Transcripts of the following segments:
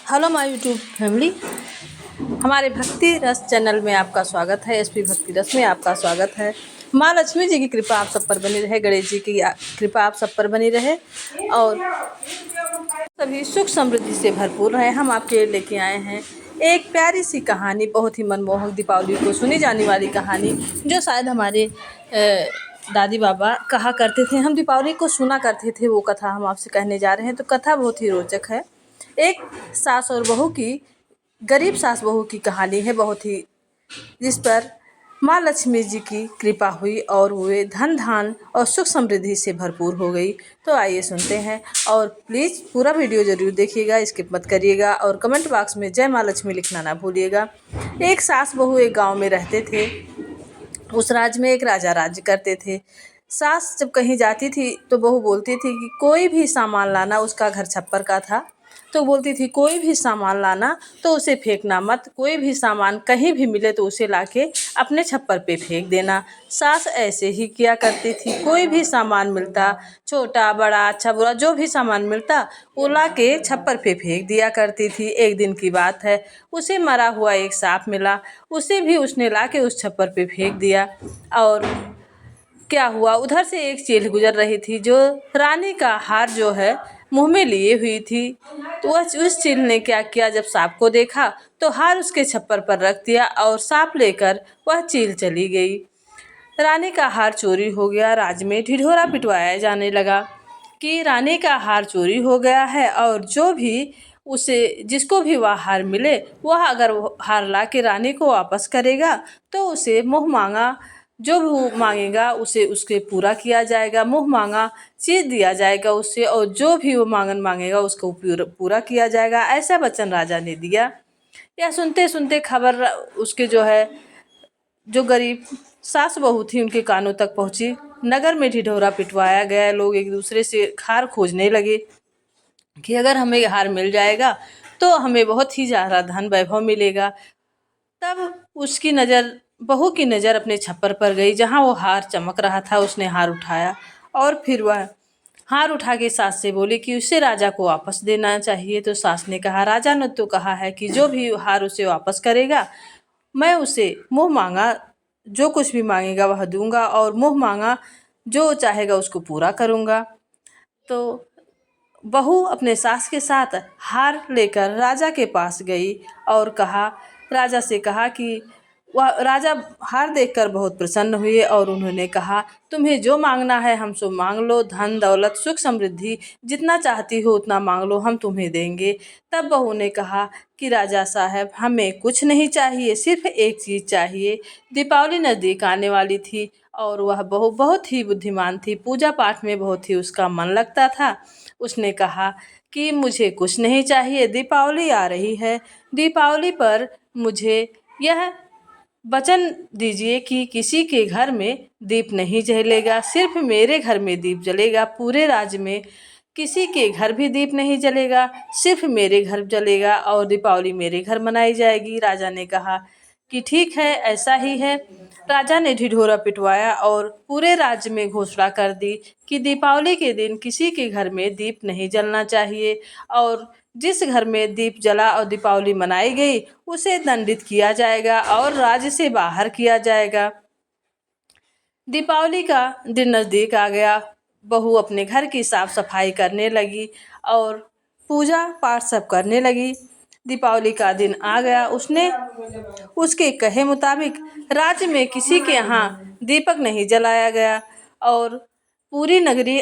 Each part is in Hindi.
हेलो माय यूट्यूब फैमिली, हमारे भक्ति रस चैनल में आपका स्वागत है। एसपी भक्ति रस में आपका स्वागत है। माँ लक्ष्मी जी की कृपा आप सब पर बनी रहे, गणेश जी की कृपा आप सब पर बनी रहे और सभी सुख समृद्धि से भरपूर रहे। हम आपके लिए लेके आए हैं एक प्यारी सी कहानी, बहुत ही मनमोहक, दीपावली को सुनी जाने वाली कहानी, जो शायद हमारे दादी बाबा कहा करते थे। हम दीपावली को सुना करते थे, वो कथा हम आपसे कहने जा रहे हैं। तो कथा बहुत ही रोचक है। एक सास और बहू की, गरीब सास बहू की कहानी है, बहुत ही, जिस पर माँ लक्ष्मी जी की कृपा हुई और वे धन धान और सुख समृद्धि से भरपूर हो गई। तो आइए सुनते हैं, और प्लीज़ पूरा वीडियो ज़रूर देखिएगा, स्किप मत करिएगा, और कमेंट बॉक्स में जय माँ लक्ष्मी लिखना ना भूलिएगा। एक सास बहू एक गांव में रहते थे। उस राज्य में एक राजा राज्य करते थे। सास जब कहीं जाती थी तो बहू बोलती थी कि कोई भी सामान लाना, उसका घर छप्पर का था, तो बोलती थी कोई भी सामान लाना तो उसे फेंकना मत, कोई भी सामान कहीं भी मिले तो उसे लाके अपने छप्पर पे फेंक देना। सास ऐसे ही किया करती थी। कोई भी सामान मिलता, छोटा बड़ा अच्छा बुरा जो भी सामान मिलता, वो लाके छप्पर पे फेंक दिया करती थी। एक दिन की बात है, उसे मरा हुआ एक सांप मिला, उसे भी उसने लाके उस छप्पर पे फेंक दिया। और क्या हुआ, उधर से एक चील गुजर रही थी, जो रानी का हार जो है मुंह में लिए हुई थी। तो वह उस चील ने क्या किया, जब सांप को देखा तो हार उसके छप्पर पर रख दिया और सांप लेकर वह चील चली गई। रानी का हार चोरी हो गया। राज्य में ढिढोरा पिटवाया जाने लगा कि रानी का हार चोरी हो गया है, और जो भी उसे, जिसको भी वह हार मिले, वह अगर वो हार ला के रानी को वापस करेगा तो उसे मुँह मांगा, जो भी वो मांगेगा उसे उसके पूरा किया जाएगा। मुँह मांगा चीज़ दिया जाएगा उससे, और जो भी वो मांगेगा उसको पूरा किया जाएगा। ऐसा वचन राजा ने दिया। यह सुनते सुनते खबर उसके जो है, जो गरीब सास बहू थी, उनके कानों तक पहुंची। नगर में ढिढोरा पिटवाया गया। लोग एक दूसरे से हार खोजने लगे कि अगर हमें हार मिल जाएगा तो हमें बहुत ही ज़्यादा धन वैभव मिलेगा। तब उसकी नज़र, बहू की नज़र अपने छप्पर पर गई, जहाँ वो हार चमक रहा था। उसने हार उठाया और फिर वह हार उठा के सास से बोली कि उसे राजा को वापस देना चाहिए। तो सास ने कहा, राजा ने तो कहा है कि जो भी हार उसे वापस करेगा, मैं उसे मुँह मांगा जो कुछ भी मांगेगा वह दूंगा, और मुँह मांगा जो चाहेगा उसको पूरा करूँगा। तो बहू अपने सास के साथ हार लेकर राजा के पास गई और कहा, राजा से कहा कि वह, राजा हार देखकर बहुत प्रसन्न हुए और उन्होंने कहा, तुम्हें जो मांगना है हमसे मांग लो, धन दौलत सुख समृद्धि जितना चाहती हो उतना मांग लो, हम तुम्हें देंगे। तब बहू ने कहा कि राजा साहब, हमें कुछ नहीं चाहिए, सिर्फ एक चीज़ चाहिए। दीपावली नज़दीक आने वाली थी और वह बहू बहुत ही बुद्धिमान थी, पूजा पाठ में बहुत ही उसका मन लगता था। उसने कहा कि मुझे कुछ नहीं चाहिए, दीपावली आ रही है, दीपावली पर मुझे यह वचन दीजिए कि किसी के घर में दीप नहीं जलेगा, सिर्फ मेरे घर में दीप जलेगा। पूरे राज्य में किसी के घर भी दीप नहीं जलेगा, सिर्फ मेरे घर जलेगा और दीपावली मेरे घर मनाई जाएगी। राजा ने कहा कि ठीक है, ऐसा ही है। राजा ने ढिढोरा पिटवाया और पूरे राज्य में घोषणा कर दी कि दीपावली के दिन किसी के घर में दीप नहीं जलना चाहिए, और जिस घर में दीप जला और दीपावली मनाई गई उसे दंडित किया जाएगा और राज्य से बाहर किया जाएगा। दीपावली का दिन नज़दीक आ गया। बहू अपने घर की साफ सफाई करने लगी और पूजा पाठ सब करने लगी। दीपावली का दिन आ गया। उसने उसके कहे मुताबिक राज्य में किसी के यहाँ दीपक नहीं जलाया गया और पूरी नगरी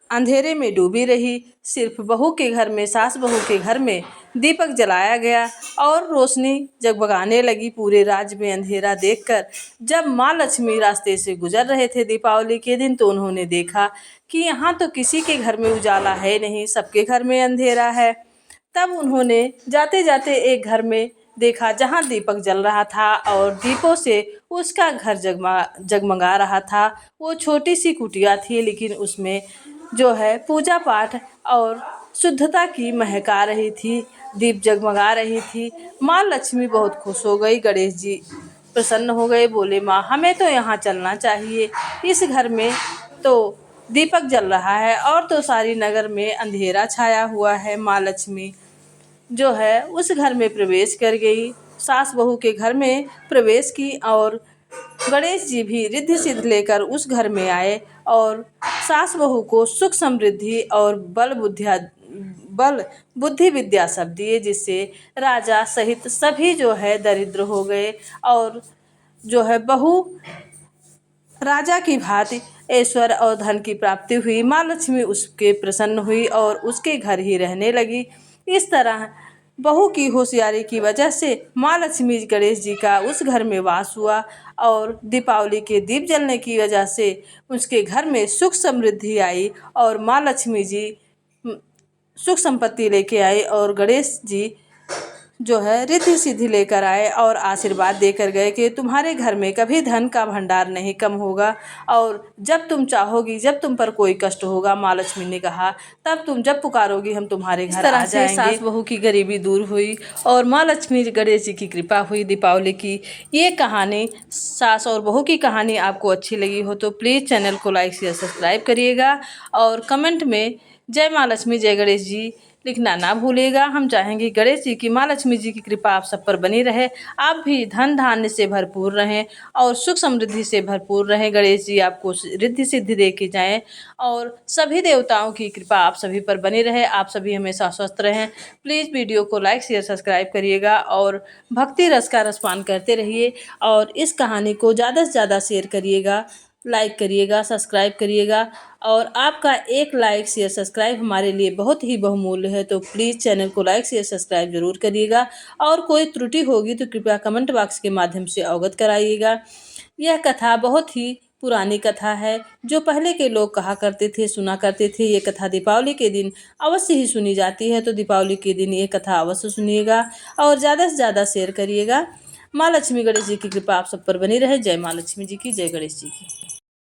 अंधेरे में डूबी रही। सिर्फ बहू के घर में, सास बहू के घर में दीपक जलाया गया और रोशनी जगमगाने लगी पूरे राज्य में अंधेरा देखकर। जब माँ लक्ष्मी रास्ते से गुजर रहे थे दीपावली के दिन, तो उन्होंने देखा कि यहाँ तो किसी के घर में उजाला है नहीं, सबके घर में अंधेरा है। तब उन्होंने जाते जाते एक घर में देखा जहाँ दीपक जल रहा था और दीपों से उसका घर जगमगा रहा था। वो छोटी सी कुटिया थी, लेकिन उसमें जो है पूजा पाठ और शुद्धता की महक आ रही थी, दीप जगमगा रही थी। माँ लक्ष्मी बहुत खुश हो गई। गणेश जी प्रसन्न हो गए, बोले, माँ हमें तो यहाँ चलना चाहिए, इस घर में तो दीपक जल रहा है और तो सारी नगर में अंधेरा छाया हुआ है। माँ लक्ष्मी जो है उस घर में प्रवेश कर गई, सास बहू के घर में प्रवेश की और गणेश जी भी रिद्धि सिद्धि लेकर उस घर में आए और सास बहू को सुख समृद्धि और बल बुद्धि विद्या सब दिए, जिससे राजा सहित सभी जो है दरिद्र हो गए और जो है बहू राजा की भांति ऐश्वर्य और धन की प्राप्ति हुई। माँ लक्ष्मी उसके प्रसन्न हुई और उसके घर ही रहने लगी। इस तरह बहू की होशियारी की वजह से माँ लक्ष्मी गणेश जी का उस घर में वास हुआ और दीपावली के दीप जलने की वजह से उसके घर में सुख समृद्धि आई और माँ लक्ष्मी जी सुख संपत्ति लेके आई और गणेश जी जो है रिद्धि सिद्धि लेकर आए और आशीर्वाद देकर गए कि तुम्हारे घर में कभी धन का भंडार नहीं कम होगा और जब तुम चाहोगी, जब तुम पर कोई कष्ट होगा, माँ लक्ष्मी ने कहा, तब तुम जब पुकारोगी हम तुम्हारे घर आ जाएंगे। इस तरह से सास बहू की गरीबी दूर हुई और माँ लक्ष्मी गणेश जी की कृपा हुई दीपावली की। ये कहानी सास और बहू की कहानी आपको अच्छी लगी हो तो प्लीज़ चैनल को लाइक शेयर सब्सक्राइब करिएगा और कमेंट में जय माँ लक्ष्मी जय गणेश जी लिखना ना भूलिएगा। हम चाहेंगे गणेश जी की, माँ लक्ष्मी जी की कृपा आप सब पर बनी रहे, आप भी धन धान्य से भरपूर रहें और सुख समृद्धि से भरपूर रहें। गणेश जी आपको रिद्धि सिद्धि दे के जाएं और सभी देवताओं की कृपा आप सभी पर बनी रहे, आप सभी हमेशा स्वस्थ रहें। प्लीज़ वीडियो को लाइक शेयर सब्सक्राइब करिएगा और भक्ति रस का रसपान करते रहिए और इस कहानी को ज़्यादा से ज़्यादा शेयर करिएगा, लाइक करिएगा, सब्सक्राइब करिएगा और आपका एक लाइक शेयर सब्सक्राइब हमारे लिए बहुत ही बहुमूल्य है, तो प्लीज़ चैनल को लाइक शेयर सब्सक्राइब जरूर करिएगा और कोई त्रुटि होगी तो कृपया कमेंट बॉक्स के माध्यम से अवगत कराइएगा। यह कथा बहुत ही पुरानी कथा है जो पहले के लोग कहा करते थे, सुना करते थे। ये कथा दीपावली के दिन अवश्य ही सुनी जाती है, तो दीपावली के दिन ये कथा अवश्य सुनिएगा और ज़्यादा से ज़्यादा शेयर करिएगा। माँ लक्ष्मी गणेश जी की कृपा आप सब पर बनी रहे। जय माँ लक्ष्मी जी की, जय गणेश जी की।